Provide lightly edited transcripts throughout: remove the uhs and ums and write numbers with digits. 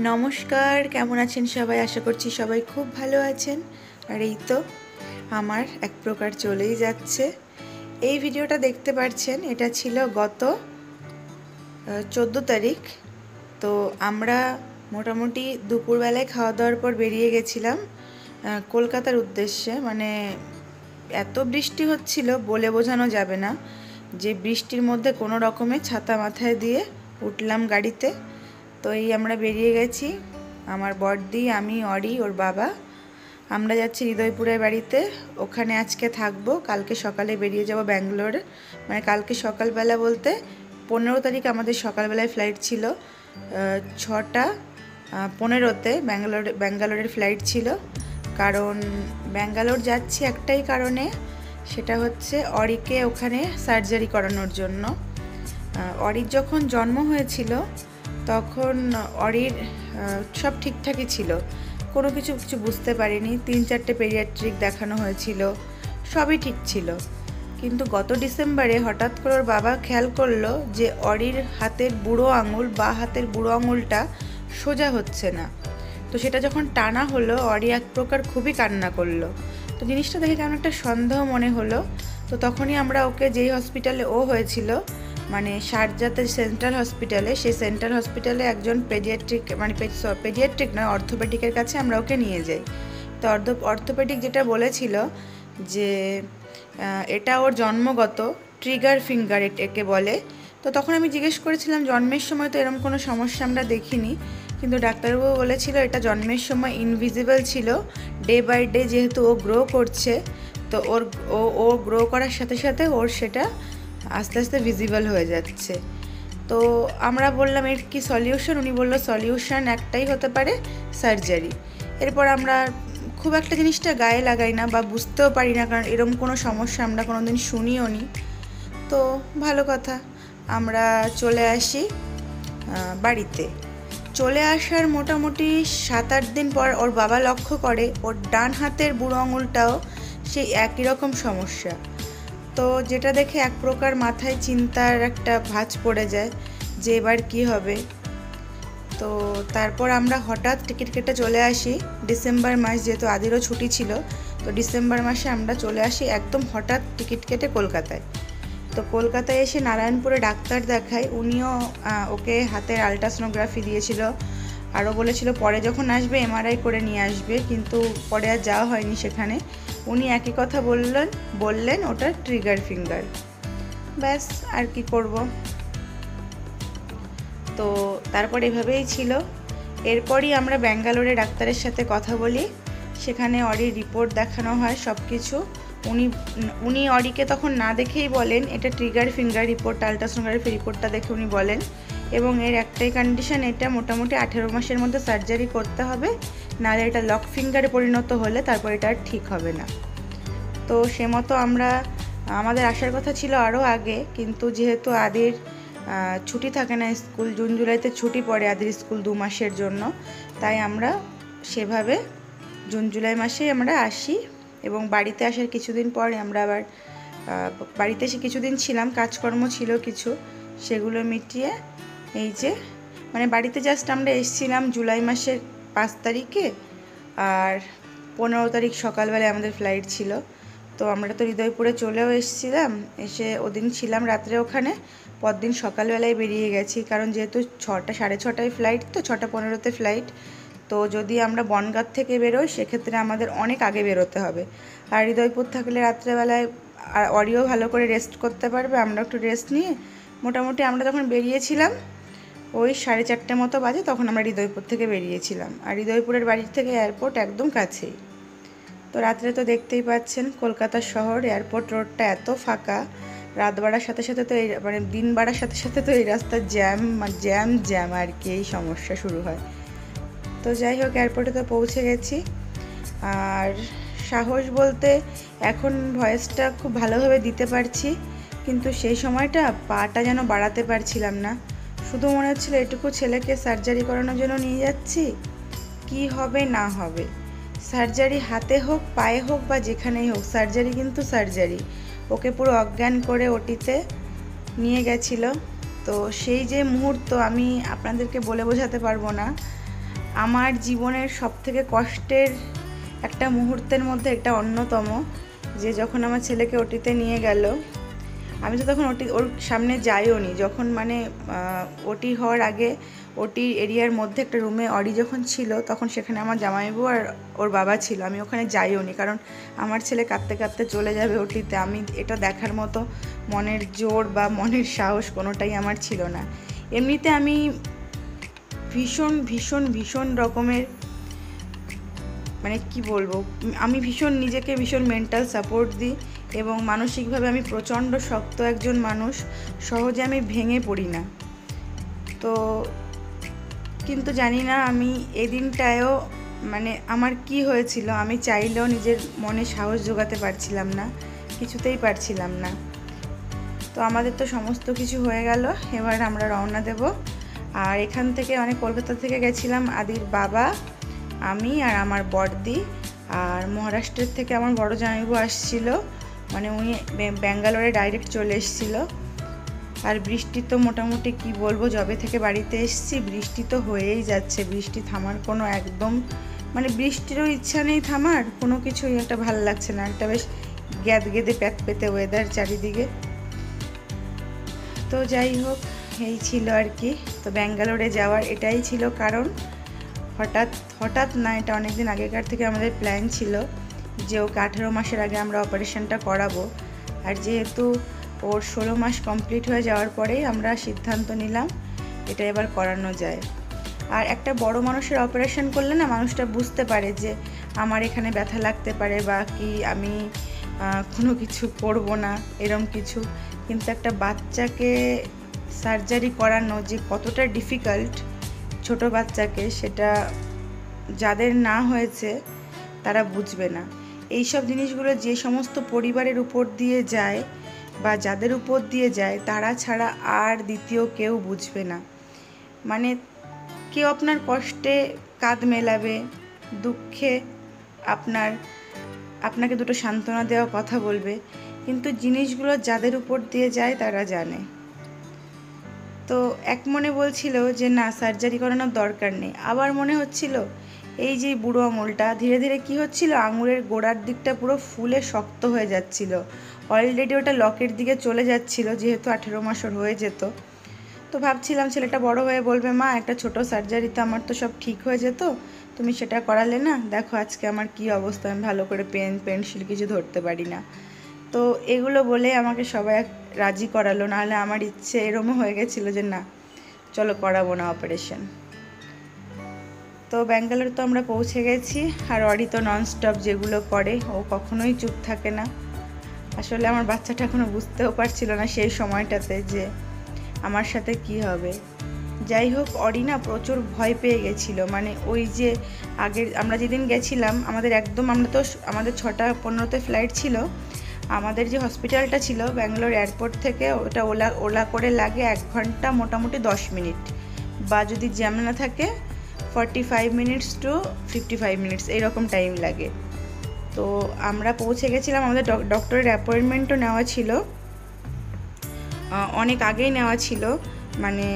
নমস্কার, কেমন আছেন সবাই? আশা করছি সবাই খুব ভালো আছেন। আর এই তো আমার এক প্রকার চলেই যাচ্ছে। এই ভিডিওটা দেখতে পাচ্ছেন, এটা ছিল গত 14 তারিখ। তো আমরা মোটামুটি দুপুরবেলায় খাওয়া দাওয়ার পর বেরিয়ে গেছিলাম কলকাতার উদ্দেশ্যে। মানে এত বৃষ্টি হচ্ছিল বলে বোঝানো যাবে না, যে বৃষ্টির মধ্যে কোনো রকমে ছাতা মাথায় দিয়ে উঠলাম গাড়িতে। তো এই আমরা বেরিয়ে গেছি, আমার বড়দি, আমি, অরি, ওর বাবা। আমরা যাচ্ছি হৃদয়পুরের বাড়িতে, ওখানে আজকে থাকবো। কালকে সকালে বেরিয়ে যাব ব্যাঙ্গালোরে। মানে কালকে সকালবেলা বলতে 15 তারিখ আমাদের সকালবেলায় ফ্লাইট ছিল, 6:15-তে ব্যাঙ্গালোরের ফ্লাইট ছিল। কারণ ব্যাঙ্গালোর যাচ্ছি একটাই কারণে, সেটা হচ্ছে অরিকে ওখানে সার্জারি করানোর জন্য। অরির যখন জন্ম হয়েছিল তখন অরির সব ঠিকঠাকই ছিল, কোনো কিছু বুঝতে পারিনি। 3-4টে পেডিয়াট্রিক দেখানো হয়েছিল, সবই ঠিক ছিল। কিন্তু গত ডিসেম্বরে হঠাৎ করে ওর বাবা খেয়াল করলো যে অরির হাতের বুড়ো আঙুল, বা হাতের বুড়ো আঙুলটা সোজা হচ্ছে না। তো সেটা যখন টানা হলো, অরি এক প্রকার খুবই কান্না করলো। তো জিনিসটা দেখে কেমন একটা সন্দেহ মনে হলো। তো তখনই আমরা ওকে, যেই হসপিটালে ও হয়েছিল, মানে শারজাতে সেন্ট্রাল হসপিটালে, সেই সেন্ট্রাল হসপিটালে একজন পেডিয়াট্রিক, মানে পেডিয়াট্রিক নয়, অর্থোপেডিকের কাছে আমরা ওকে নিয়ে যাই। তো অর্থোপেডিক যেটা বলেছিল যে এটা ওর জন্মগত ট্রিগার ফিঙ্গার একে বলে। তো তখন আমি জিজ্ঞেস করেছিলাম, জন্মের সময় তো এরকম কোনো সমস্যা আমরা দেখিনি, কিন্তু ডাক্তারবাবু বলেছিল এটা জন্মের সময় ইনভিজিবল ছিল। ডে বাই ডে যেহেতু ও গ্রো করছে, তো ও গ্রো করার সাথে সাথে ওর সেটা আস্তে আস্তে ভিজিবল হয়ে যাচ্ছে। তো আমরা বললাম এর কি সলিউশন? উনি বললো সলিউশন একটাই হতে পারে, সার্জারি। এরপর আমরা খুব একটা জিনিসটা গায়ে লাগাই না বা বুঝতেও পারি না, কারণ এরকম কোনো সমস্যা আমরা কোনো দিন শুনিও নি। তো ভালো কথা, আমরা চলে আসি বাড়িতে। চলে আসার মোটামুটি 7-8 দিন পর ওর বাবা লক্ষ্য করে ওর ডান হাতের বুড়ো আঙুলটাও সেই একই রকম সমস্যা। তো যেটা দেখে এক প্রকার মাথায় চিন্তার একটা ভাঁজ পড়ে যায় যে এবার কি হবে। তো তারপর আমরা হঠাৎ টিকিট কেটে চলে আসি, ডিসেম্বর মাস যেহেতু আদিরও ছুটি ছিল, তো ডিসেম্বর মাসে আমরা চলে আসি একদম হঠাৎ টিকিট কেটে কলকাতায়। তো কলকাতায় এসে নারায়ণপুরে ডাক্তার দেখাই, উনিও ওকে হাতের আলট্রাসোনোগ্রাফি দিয়েছিল, আরও বলেছিল পরে যখন আসবে এমআরআই করে নিয়ে আসবে, কিন্তু পরে আর যাওয়া হয়নি সেখানে। উনি একই কথা বললেন ওটা ট্রিগার ফিঙ্গার। ব্যাস, আর কি করব। তো তারপর এভাবেই ছিল। এরপরই আমরা ব্যাঙ্গালোরে ডাক্তারের সাথে কথা বলি, সেখানে অরির রিপোর্ট দেখানো হয় সব কিছু। উনি অরিকে তখন না দেখেই বলেন এটা ট্রিগার ফিঙ্গার রিপোর্ট, আলট্রাসোনোগ্রাফি রিপোর্টটা দেখে উনি বলেন, এবং এর একটাই কন্ডিশন, এটা মোটামুটি 18 মাসের মধ্যে সার্জারি করতে হবে, নাহলে এটা লক ফিঙ্গারে পরিণত হলে তারপর এটা আর ঠিক হবে না। তো সে মতো আমাদের আসার কথা ছিল আরও আগে, কিন্তু যেহেতু আদির ছুটি থাকে না স্কুল, জুন জুলাইতে ছুটি পড়ে আদির স্কুল 2 মাসের জন্য, তাই আমরা সেভাবে জুন জুলাই মাসেই আমরা আসি। এবং বাড়িতে আসার কিছুদিন পরে আমরা আবার বাড়িতে এসে কিছুদিন ছিলাম, কাজকর্ম ছিল কিছু, সেগুলো মিটিয়ে এই যে, মানে বাড়িতে জাস্ট আমরা এসেছিলাম জুলাই মাসের 5 তারিখে, আর 15 তারিখ সকালবেলায় আমাদের ফ্লাইট ছিল। তো আমরা তো হৃদয়পুরে চলেও এসেছিলাম, এসে ওদিন ছিলাম রাত্রে ওখানে, পরদিন সকালবেলায় বেরিয়ে গেছি, কারণ যেহেতু 6:30 ফ্লাইট, তো 6:15-তে ফ্লাইট। তো যদি আমরা বনগাঁ থেকে বেরোই সেক্ষেত্রে আমাদের অনেক আগে বেরোতে হবে। আর হৃদয়পুর থাকলে রাত্রেবেলায় অরিও ভালো করে রেস্ট করতে পারবে, আমরা একটু রেস্ট নিয়ে মোটামুটি আমরা যখন বেরিয়েছিলাম ওই 4:30 মতো বাজে, তখন আমরা হৃদয়পুর থেকে বেরিয়েছিলাম। আর হৃদয়পুরের বাড়ির থেকে এয়ারপোর্ট একদম কাছেই। তো রাত্রে তো দেখতেই পাচ্ছেন কলকাতা শহর, এয়ারপোর্ট রোডটা এত ফাঁকা, রাত বাড়ার সাথে সাথে তো এই, মানে দিন বাড়ার সাথে সাথে তো এই রাস্তার জ্যাম আর কি, এই সমস্যা শুরু হয়। তো যাই হোক, এয়ারপোর্টে তো পৌঁছে গেছি। আর সাহস বলতে এখন ভয়েসটা খুব ভালোভাবে দিতে পারছি, কিন্তু সেই সময়টা পাটা যেন বাড়াতে পারছিলাম না। শুধু মনে হচ্ছিল এটুকু ছেলেকে সার্জারি করানোর জন্য নিয়ে যাচ্ছি, কি হবে না হবে। সার্জারি হাতে হোক, পায়ে হোক, বা যেখানেই হোক, সার্জারি কিন্তু সার্জারি। ওকে পুরো অজ্ঞান করে ওটিতে নিয়ে গেছিল। তো সেই যে মুহূর্ত আমি আপনাদেরকে বলে বোঝাতে পারবো না। আমার জীবনের সবথেকে কষ্টের একটা মুহূর্তের মধ্যে এটা অন্যতম, যে যখন আমার ছেলেকে ওটিতে নিয়ে গেল, আমি তো তখন ওর সামনে যাইও নি। যখন মানে ওটি হওয়ার আগে ওটি এরিয়ার মধ্যে একটা রুমে অডি যখন ছিল, তখন সেখানে আমার জামাইবাবু আর ওর বাবা ছিল। আমি ওখানে যাইও নি, কারণ আমার ছেলে কাঁদতে কাঁদতে চলে যাবে ওটিতে। আমি এটা দেখার মতো মনের জোর বা মনের সাহস কোনোটাই আমার ছিল না। এমনিতে আমি ভীষণ ভীষণ ভীষণ রকমের, মানে কি বলবো, আমি নিজেকে ভীষণ মেন্টাল সাপোর্ট দিই এবং মানসিকভাবে আমি প্রচণ্ড শক্ত একজন মানুষ, সহজে আমি ভেঙে পড়ি না। তো কিন্তু জানি না আমি এদিনটায়ও মানে আমার কি হয়েছিল, আমি চাইলেও নিজের মনে সাহস জোগাতে পারছিলাম না, কিছুতেই পারছিলাম না। তো আমাদের তো সমস্ত কিছু হয়ে গেল, এবার আমরা রওনা দেব। আর এখান থেকে কলকাতা থেকে গেছিলাম আদির বাবা, আমি আর আমার বড়দি, আর মহারাষ্ট্রের থেকে আমার বড় জামাইবাবু আসছিল, মানে উনি ব্যাঙ্গালোরে ডাইরেক্ট চলে এসেছিল। আর বৃষ্টি তো মোটামুটি কি বলবো, যবে থেকে বাড়িতে এসেছি বৃষ্টি তো হয়েই যাচ্ছে। বৃষ্টি থামার কোনো একদম মানে বৃষ্টিরও ইচ্ছা নেই থামার, কোনো কিছুই একটা ভালো লাগছে না, একটা বেশ গ্যাদগেদে প্যাতপেতে ওয়েদার চারিদিকে। তো যাই হোক, এই ছিল আর কি। তো ব্যাঙ্গালোরে যাওয়ার এটাই ছিল কারণ, হঠাৎ না, এটা অনেক দিন আগেকার থেকে আমাদের প্ল্যান ছিল যে ওকে 18 মাসের আগে আমরা অপারেশনটা করাবো। আর যেহেতু ওর 16 মাস কমপ্লিট হয়ে যাওয়ার পরেই আমরা সিদ্ধান্ত নিলাম এটা এবার করানো যায়। আর একটা বড় মানুষের অপারেশন করলে না, মানুষটা বুঝতে পারে যে আমার এখানে ব্যথা লাগতে পারে বা কি আমি কোনো কিছু করব না, এরম কিছু। কিন্তু একটা বাচ্চাকে সার্জারি করানো যে কতটা ডিফিকাল্ট ছোট বাচ্চাকে, সেটা যাদের না হয়েছে তারা বুঝবে না। এই সব জিনিসগুলো যে সমস্ত পরিবারের উপর দিয়ে যায় বা যাদের উপর দিয়ে যায়, তারা ছাড়া আর দ্বিতীয় কেউ বুঝবে না। মানে কেউ আপনার কষ্টে কাঁধ মেলাবে, দুঃখে আপনাকে দুটো সান্ত্বনা দেওয়া কথা বলবে, কিন্তু জিনিসগুলো যাদের উপর দিয়ে যায় তারা জানে। তো এক মনে বলছিল যে না, সার্জারি করানোর দরকার নেই, আবার মনে হচ্ছিল এই যে বুড়ো আঙুলটা ধীরে ধীরে কি হচ্ছিল, আঙুলের গোড়ার দিকটা পুরো ফুলে শক্ত হয়ে যাচ্ছিল, অলরেডি ওটা লকের দিকে চলে যাচ্ছিল, যেহেতু 18 মাস ওর হয়ে যেত। তো ভাবছিলাম ছেলেটা বড় হয়ে বলবে, মা একটা ছোট সার্জারিতে আমার তো সব ঠিক হয়ে যেত, তুমি সেটা করালে না, দেখো আজকে আমার কি অবস্থা, আমি ভালো করে পেন্সিল কিছু ধরতে পারি না। তো এগুলো বলে আমাকে সবাই রাজি করালো, নাহলে আমার ইচ্ছে এরমও হয়ে গেছিলো যে না, চলো করাবো না অপারেশন। তো ব্যাঙ্গালোর তো আমরা পৌঁছে গেছি। আর অডি তো ননস্টপ যেগুলো করে, ও কখনোই চুপ থাকে না। আসলে আমার বাচ্চাটা এখনও বুঝতেও পারছিল না সেই সময়টাতে যে আমার সাথে কি হবে। যাই হোক, অডি না প্রচুর ভয় পেয়ে গেছিলো। মানে ওই যে আগের আমরা যেদিন গেছিলাম, আমাদের 6:15 ফ্লাইট ছিল। আমাদের যে হসপিটালটা ছিল ব্যাঙ্গালোর এয়ারপোর্ট থেকে, ওটা ওলা করে লাগে 1 ঘন্টা মোটামুটি 10 মিনিট, বা যদি জ্যাম না থাকে 45 মিনিটস টু 55 মিনিটস এইরকম টাইম লাগে। তো আমরা পৌঁছে গেছিলাম, আমাদের ডক্টরের অ্যাপয়েন্টমেন্টও নেওয়া ছিল, অনেক আগেই নেওয়া ছিল, মানে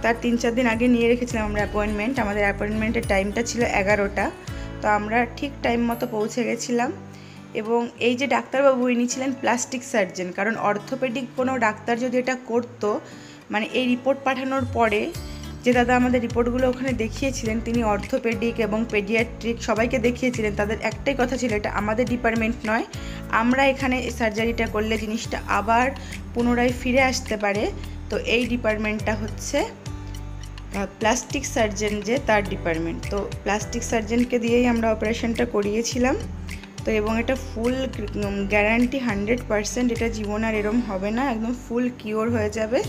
তার 3-4 দিন আগে নিয়ে রেখেছিলাম আমরা অ্যাপয়েন্টমেন্ট। আমাদের অ্যাপয়েন্টমেন্টের টাইমটা ছিল 11টা। তো আমরা ঠিক টাইম মতো পৌঁছে গেছিলাম। এবং এই যে ডাক্তারবাবু, ইনি ছিলেন প্লাস্টিক সার্জন, কারণ অর্থোপেডিক কোনো ডাক্তার যদি এটা করতো, মানে এই রিপোর্ট পাঠানোর পরে যে দাদা আমাদের রিপোর্টগুলো ওখানে দেখিয়েছিলেন, তিনি অর্থোপেডিক এবং পেডিয়াট্রিক সবাইকে দেখিয়েছিলেন, তাদের একটাই কথা ছিল, এটা আমাদের ডিপার্টমেন্ট নয়, আমরা এখানে সার্জারিটা করলে জিনিসটা আবার পুনরায় ফিরে আসতে পারে। তো এই ডিপার্টমেন্টটা হচ্ছে প্লাস্টিক সার্জন, যে তার ডিপার্টমেন্ট। তো প্লাস্টিক সার্জনকে দিয়েই আমরা অপারেশনটা করিয়েছিলাম। তো এবং এটা ফুল গ্যারান্টি 100%, এটা জীবন আর এরম হবে না, একদম ফুল কিওর হয়ে যাবে।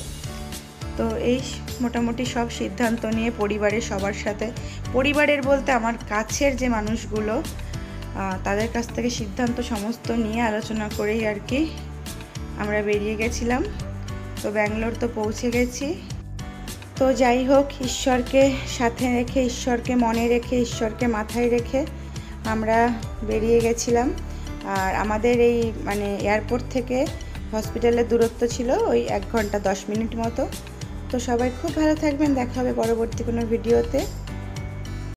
তো এই মোটামুটি সব সিদ্ধান্ত নিয়ে পরিবারের সবার সাথে, পরিবারের বলতে আমার কাছের যে মানুষগুলো, তাদের কাছ থেকে সিদ্ধান্ত সমস্ত নিয়ে আলোচনা করেই আর কি আমরা বেরিয়ে গেছিলাম। তো ব্যাঙ্গালোর তো পৌঁছে গেছি। তো যাই হোক, ঈশ্বরকে সাথে রেখে, ঈশ্বরকে মনে রেখে, ঈশ্বরকে মাথায় রেখে আমরা বেরিয়ে গেছিলাম। আর আমাদের এই মানে এয়ারপোর্ট থেকে হসপিটালের দূরত্ব ছিল ওই 1 ঘন্টা 10 মিনিট মতো। তো সবাই খুব ভালো থাকবেন, দেখা হবে পরবর্তী কোনো ভিডিওতে।